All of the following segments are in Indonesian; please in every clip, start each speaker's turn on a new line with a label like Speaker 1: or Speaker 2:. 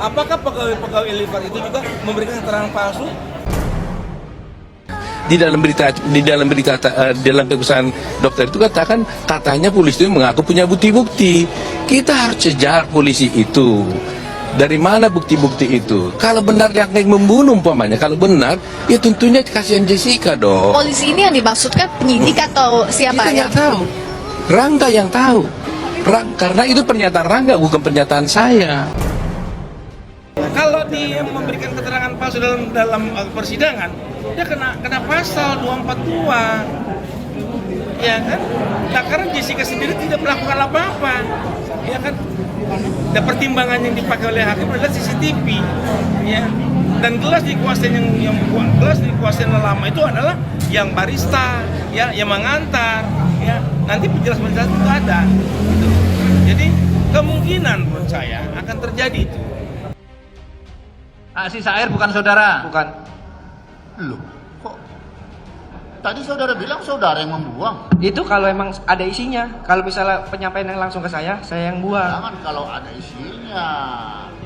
Speaker 1: Apakah pegawai Elifer itu juga memberikan keterangan palsu?
Speaker 2: Di dalam pemeriksaan dokter itu katanya polisi itu mengaku punya bukti-bukti. Kita harus kejar polisi itu. Dari mana bukti-bukti itu? Kalau benar yang membunuh umpamanya, kalau benar, ya tentunya kasihan Jessica dong.
Speaker 3: Polisi ini yang dimaksudkan penyidik atau siapa?
Speaker 2: Kita nggak tahu. Rangga yang tahu. Karena itu pernyataan Rangga, bukan pernyataan saya.
Speaker 1: Kalau dia memberikan keterangan palsu dalam persidangan, dia kena pasal 242, ya kan? Nah, karena Jessica sendiri tidak melakukan apa-apa, ya kan? Dan pertimbangan yang dipakai oleh hakim adalah CCTV, ya. Dan gelas dikuasai yang gelas dikuasai lama itu adalah yang barista, ya, yang mengantar, ya. Nanti penjelasan itu ada, gitu. Jadi kemungkinan menurut saya akan terjadi itu.
Speaker 4: Aziz Sair bukan saudara?
Speaker 1: Bukan.
Speaker 5: Loh, kok tadi saudara bilang saudara yang membuang?
Speaker 6: Itu kalau emang ada isinya. Kalau misalnya penyampaian yang langsung ke saya yang buang.
Speaker 5: Jangan kalau ada isinya.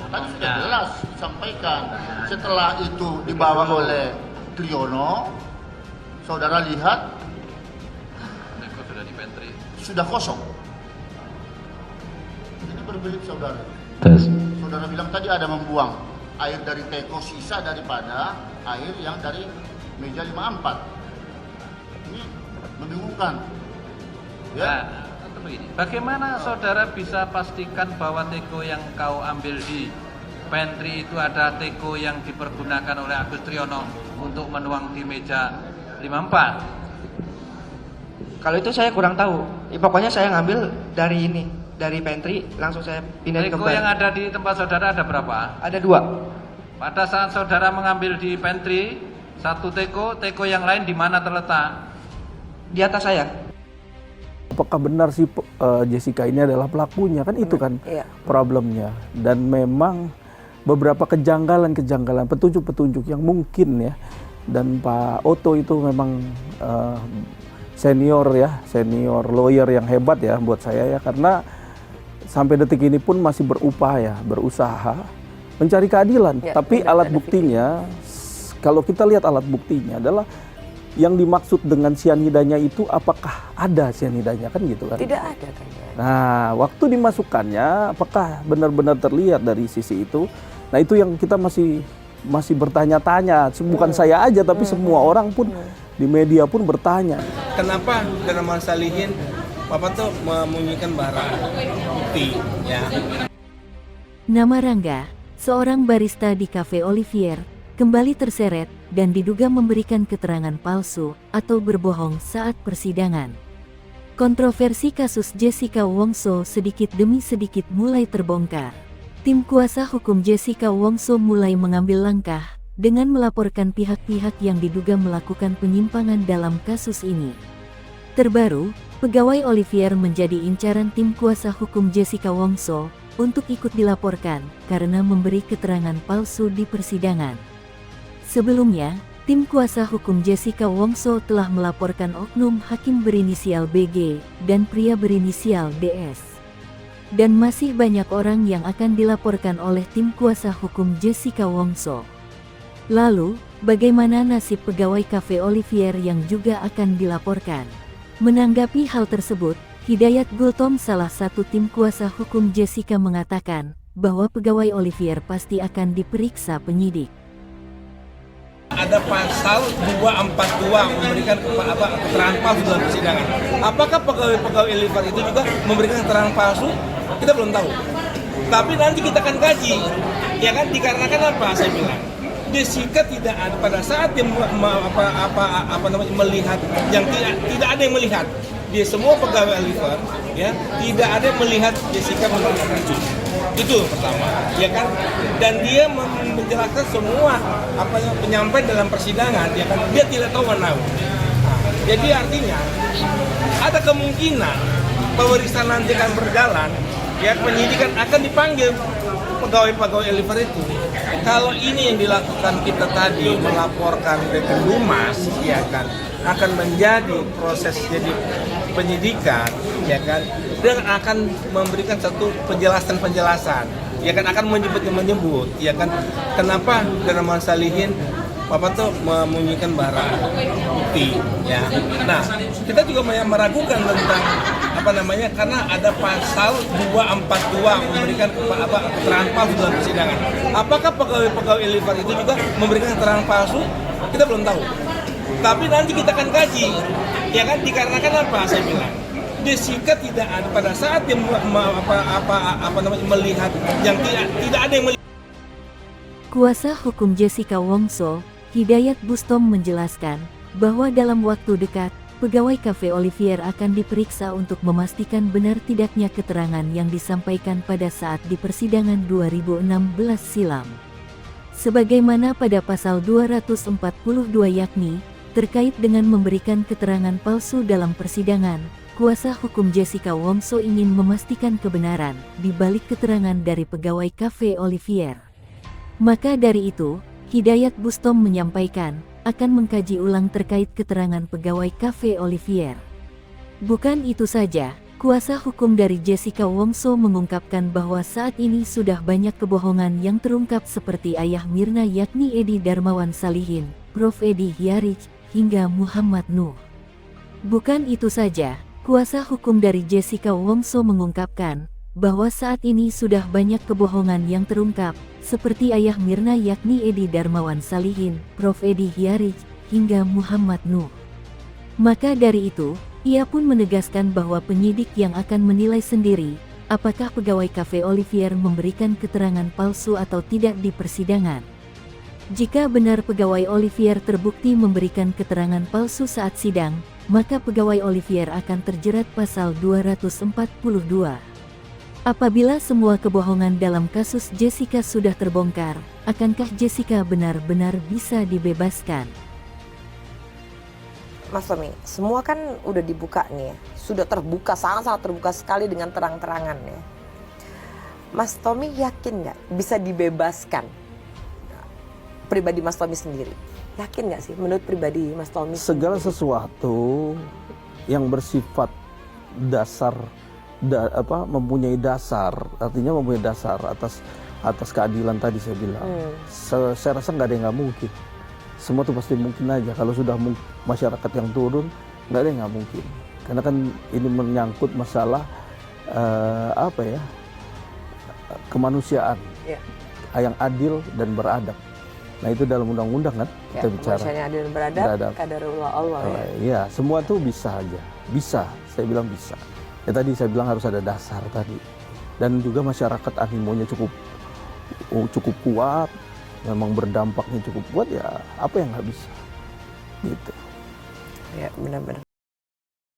Speaker 5: Tadi sudah jelas disampaikan. Setelah itu dibawa oleh Triono, saudara lihat sudah kosong. Ini berbelit saudara. Saudara bilang tadi ada membuang air dari teko, sisa daripada air yang dari meja 54. Ini membingungkan. Ya.
Speaker 4: Nah, begini. Bagaimana saudara bisa pastikan bahwa teko yang kau ambil di pantry itu ada teko yang dipergunakan oleh Agus Triono untuk menuang di meja 54?
Speaker 6: Kalau itu saya kurang tahu. Pokoknya saya ngambil dari ini, dari pantry, langsung saya pindahin ke
Speaker 4: Teko
Speaker 6: bar.
Speaker 4: yang ada di tempat saudara ada berapa?
Speaker 6: Ada 2.
Speaker 4: Pada saat saudara mengambil di pantry satu teko yang lain di mana terletak?
Speaker 6: Di atas saya.
Speaker 7: Apakah benar sih Jessica ini adalah pelakunya? Kan itu kan problemnya. Dan memang beberapa kejanggalan-kejanggalan, petunjuk-petunjuk yang mungkin ya. Dan Pak Otto itu memang senior lawyer yang hebat ya buat saya ya, karena sampai detik ini pun masih berusaha mencari keadilan.
Speaker 3: Ya,
Speaker 7: tapi alat buktinya, kalau kita lihat alat buktinya adalah yang dimaksud dengan sianidanya itu apakah ada sianidanya, kan gitu kan?
Speaker 3: Tidak ada kan ya.
Speaker 7: Nah, waktu dimasukkannya apakah benar-benar terlihat dari sisi itu? Nah, itu yang kita masih bertanya-tanya. Bukan saya aja, tapi semua orang pun di media pun bertanya.
Speaker 1: Kenapa Darmawan Salihin Bapak tuh memunyikan barang bukti, ya?
Speaker 8: Nama Rangga, seorang barista di Cafe Olivier, kembali terseret dan diduga memberikan keterangan palsu atau berbohong saat persidangan. Kontroversi kasus Jessica Wongso sedikit demi sedikit mulai terbongkar. Tim kuasa hukum Jessica Wongso mulai mengambil langkah dengan melaporkan pihak-pihak yang diduga melakukan penyimpangan dalam kasus ini. Terbaru, pegawai Olivier menjadi incaran tim kuasa hukum Jessica Wongso untuk ikut dilaporkan karena memberi keterangan palsu di persidangan. Sebelumnya, tim kuasa hukum Jessica Wongso telah melaporkan oknum hakim berinisial BG dan pria berinisial DS. Dan masih banyak orang yang akan dilaporkan oleh tim kuasa hukum Jessica Wongso. Lalu, bagaimana nasib pegawai Cafe Olivier yang juga akan dilaporkan? Menanggapi hal tersebut, Hidayat Gultom, salah satu tim kuasa hukum Jessica, mengatakan bahwa pegawai Olivier pasti akan diperiksa penyidik.
Speaker 1: Ada pasal 242 memberikan keterangan palsu dalam persidangan. Apakah pegawai Elifer itu juga memberikan keterangan palsu? Kita belum tahu. Tapi nanti kita akan kaji, ya kan? Dikarenakan apa? Saya bilang, Jessica tidak ada pada saat dia melihat yang tidak ada yang melihat. Dia semua pegawai Elifer, ya, tidak ada yang melihat Jessica menggunakan racun. Itu pertama, ya kan? Dan dia menjelaskan semua penyampaian dalam persidangan, ya kan? Dia tidak tahu menau. Jadi artinya ada kemungkinan pemeriksaan nanti akan berjalan, ya, penyidikan akan dipanggil pegawai-pegawai Elifer itu. Kalau ini yang dilakukan kita tadi melaporkan ke Humas, ya kan, akan menjadi proses jadi penyidikan, ya kan, dan akan memberikan satu penjelasan ya kan akan menyebut ya kan kenapa Darmawan Salihin tuh memunyikan barang bukti ya. Nah, kita juga meragukan tentang karena ada pasal 242 memberikan keterangan palsu dalam persidangan. Apakah pegawai Oliver itu juga memberikan keterangan palsu? Kita belum tahu. Tapi nanti kita akan kaji. Ya kan dikarenakan apa saya bilang? Jessica tidak ada pada saat dia melihat yang tidak ada yang melihat.
Speaker 8: Kuasa hukum Jessica Wongso, Hidayat Bustom menjelaskan bahwa dalam waktu dekat, pegawai Cafe Olivier akan diperiksa untuk memastikan benar tidaknya keterangan yang disampaikan pada saat di persidangan 2016 silam. Sebagaimana pada pasal 242 yakni, terkait dengan memberikan keterangan palsu dalam persidangan, kuasa hukum Jessica Wongso ingin memastikan kebenaran di balik keterangan dari pegawai Cafe Olivier. Maka dari itu, Hidayat Bustom menyampaikan, akan mengkaji ulang terkait keterangan pegawai Cafe Olivier. Bukan itu saja, kuasa hukum dari Jessica Wongso mengungkapkan bahwa saat ini sudah banyak kebohongan yang terungkap seperti ayah Mirna yakni Edi Darmawan Salihin, Prof. Edi Hyarij, hingga Muhammad Nuh. Bukan itu saja, kuasa hukum dari Jessica Wongso mengungkapkan bahwa saat ini sudah banyak kebohongan yang terungkap, seperti ayah Mirna yakni Edi Darmawan Salihin, Prof. Edi Hyarij, hingga Muhammad Nuh. Maka dari itu, ia pun menegaskan bahwa penyidik yang akan menilai sendiri, apakah pegawai Cafe Olivier memberikan keterangan palsu atau tidak di persidangan. Jika benar pegawai Olivier terbukti memberikan keterangan palsu saat sidang, maka pegawai Olivier akan terjerat pasal 242. Apabila semua kebohongan dalam kasus Jessica sudah terbongkar, akankah Jessica benar-benar bisa dibebaskan?
Speaker 9: Mas Tommy, semua kan udah dibuka nih ya, sudah terbuka, sangat-sangat terbuka sekali dengan terang-terangan ya. Mas Tommy yakin nggak bisa dibebaskan? Pribadi Mas Tommy sendiri, yakin nggak sih menurut pribadi Mas Tommy?
Speaker 7: Segala sesuatu yang bersifat dasar, mempunyai dasar, artinya mempunyai dasar atas keadilan tadi saya bilang. Saya rasa nggak ada yang nggak mungkin. Semua itu pasti mungkin aja. Kalau sudah masyarakat yang turun, nggak ada yang nggak mungkin. Karena kan ini menyangkut masalah kemanusiaan yang adil dan beradab. Nah itu dalam undang-undang kan kita bicara.
Speaker 9: Kemanusiaan adil dan beradab, kadarullah Allah ya.
Speaker 7: Iya, semua tuh bisa aja. Bisa, saya bilang bisa. Ya tadi saya bilang harus ada dasar tadi. Dan juga masyarakat animonya cukup kuat, memang berdampaknya cukup kuat, ya apa yang nggak bisa gitu.
Speaker 9: Ya benar-benar.